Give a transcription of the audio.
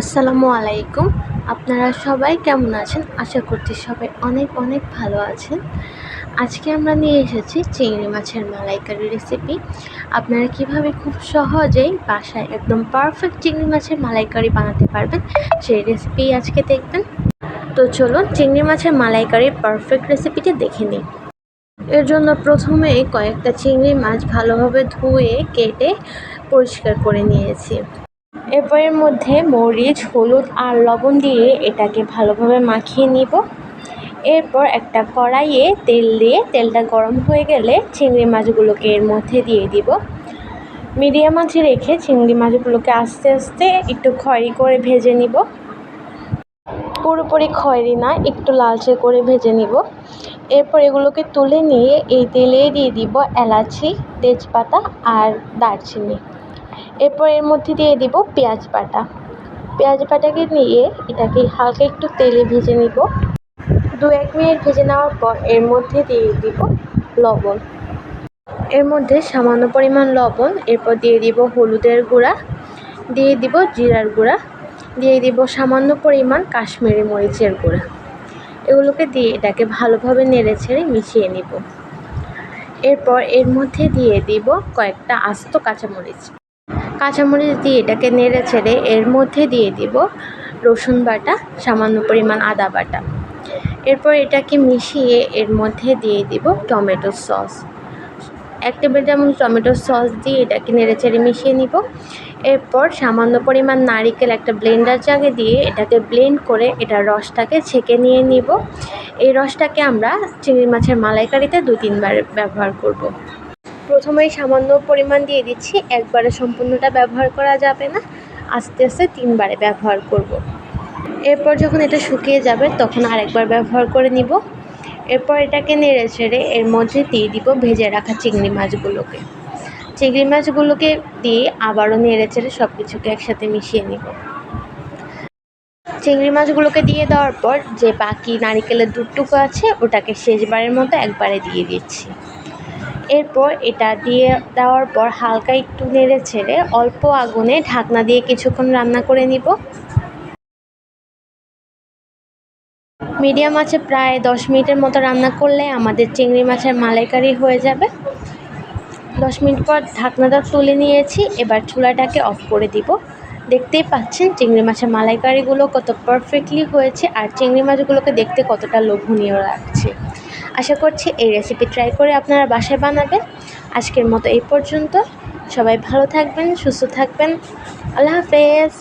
আসসালামু আলাইকুম। আপনারা সবাই কেমন আছেন? আশা করছি সবাই অনেক অনেক ভালো আছেন। আজকে আমরা নিয়ে এসেছি চিংড়ি মাছের মালাইকারি রেসিপি। আপনারা কিভাবে খুব সহজেই বাসায় একদম পারফেক্ট চিংড়ি মাছের মালাইকারি বানাতে পারবেন, সেই রেসিপি আজকে দেখবেন। তো চলুন চিংড়ি মাছের মালাইকারির পারফেক্ট রেসিপিটি দেখে নিই। এর জন্য প্রথমে কয়েকটা চিংড়ি মাছ ভালোভাবে ধুয়ে কেটে পরিষ্কার করে নিয়েছি। এরপর এর মধ্যে মরিচ, হলুদ আর লবণ দিয়ে এটাকে ভালোভাবে মাখিয়ে নিব। এরপর একটা কড়াইয়ে তেল দিয়ে তেলটা গরম হয়ে গেলে চিংড়ি মাছগুলোকে এর মধ্যে দিয়ে দিব। মিডিয়াম আঁচে রেখে চিংড়ি মাছগুলোকে আস্তে আস্তে একটু খয়েরি করে ভেজে নিব। পুরোপুরি খয়েরি না, একটু লালচে করে ভেজে নিব। এরপর এগুলোকে তুলে নিয়ে এই তেলে দিয়ে দিব এলাচি, তেজপাতা আর দারচিনি। এরপর এর মধ্যে দিয়ে দিব পেঁয়াজ বাটাকে নিয়ে এটাকে হালকা একটু তেলে ভেজে নিব। 2-1 মিনিট ভেজে নেওয়ার পর এর মধ্যে দিয়ে দিব লবণ। এর মধ্যে সামান্য পরিমাণ লবণ, এরপর দিয়ে দিব হলুদের গুঁড়া, দিয়ে দিব জিরার গুঁড়া, দিয়ে দিব সামান্য পরিমাণ কাশ্মীরি মরিচের গুঁড়া। এগুলোকে দিয়ে এটাকে ভালোভাবে নেড়েচেড়ে মিশিয়ে নিব। এরপর এর মধ্যে দিয়ে দিব কয়েকটা আস্ত কাঁচামরিচ দিয়ে এটাকে নেড়েচেড়ে এর মধ্যে দিয়ে দিব রসুন বাটা, সামান্য পরিমাণ আদা বাটা। এরপর এটাকে মিশিয়ে এর মধ্যে দিয়ে দিব টমেটো সস। 1 টেবিল চামচ টমেটো সস দিয়ে এটাকে নেড়েচেড়ে মিশিয়ে নিব। এরপর সামান্য পরিমাণ নারিকেল একটা ব্লেন্ডার জাগে দিয়ে এটাকে ব্লেন্ড করে এটার রসটাকে ছেঁকে নিয়ে নিব। এই রসটাকে আমরা চিংড়ি মাছের মালাইকারিতে 2-3 বার ব্যবহার করব। প্রথমেই সামান্য পরিমাণ দিয়ে দিচ্ছি, একবারে সম্পূর্ণটা ব্যবহার করা যাবে না, আস্তে আস্তে 3 বারে ব্যবহার করব। এরপর যখন এটা শুকিয়ে যাবে তখন আরেকবার ব্যবহার করে নিব। এরপর এটাকে নেড়েচেড়ে এর মধ্যে দিয়ে দিব ভেজে রাখা চিংড়ি মাছগুলোকে দিয়ে আবারও নেড়েচেড়ে সব কিছুকে একসাথে মিশিয়ে নিব। চিংড়ি মাছগুলোকে দিয়ে দেওয়ার পর যে বাকি নারিকেলের দুধটুকু আছে ওটাকে শেষবারের মতো একবারে দিয়ে দিচ্ছি। এরপর এটা দিয়ে দেওয়ার পর হালকা একটু নেড়েচেড়ে অল্প আগুনে ঢাকনা দিয়ে কিছুক্ষণ রান্না করে নিব। মিডিয়াম আঁচে প্রায় 10 মিনিটের মতো রান্না করলে আমাদের চিংড়ি মাছের মালাইকারি হয়ে যাবে। 10 মিনিট পর ঢাকনাটা তুলে নিয়েছি, এবার চুলাটাকে অফ করে দিব। দেখতেই পাচ্ছেন চিংড়ি মাছের মালাইকারিগুলো কত পারফেক্টলি হয়েছে আর চিংড়ি মাছগুলোকে দেখতে কতটা লোভনীয় লাগছে। আশা করছি এই রেসিপি ট্রাই করে আপনারা বাসায় বানাবেন। আজকের মতো এই পর্যন্ত। সবাই ভালো থাকবেন, সুস্থ থাকবেন। আল্লাহ হাফেজ।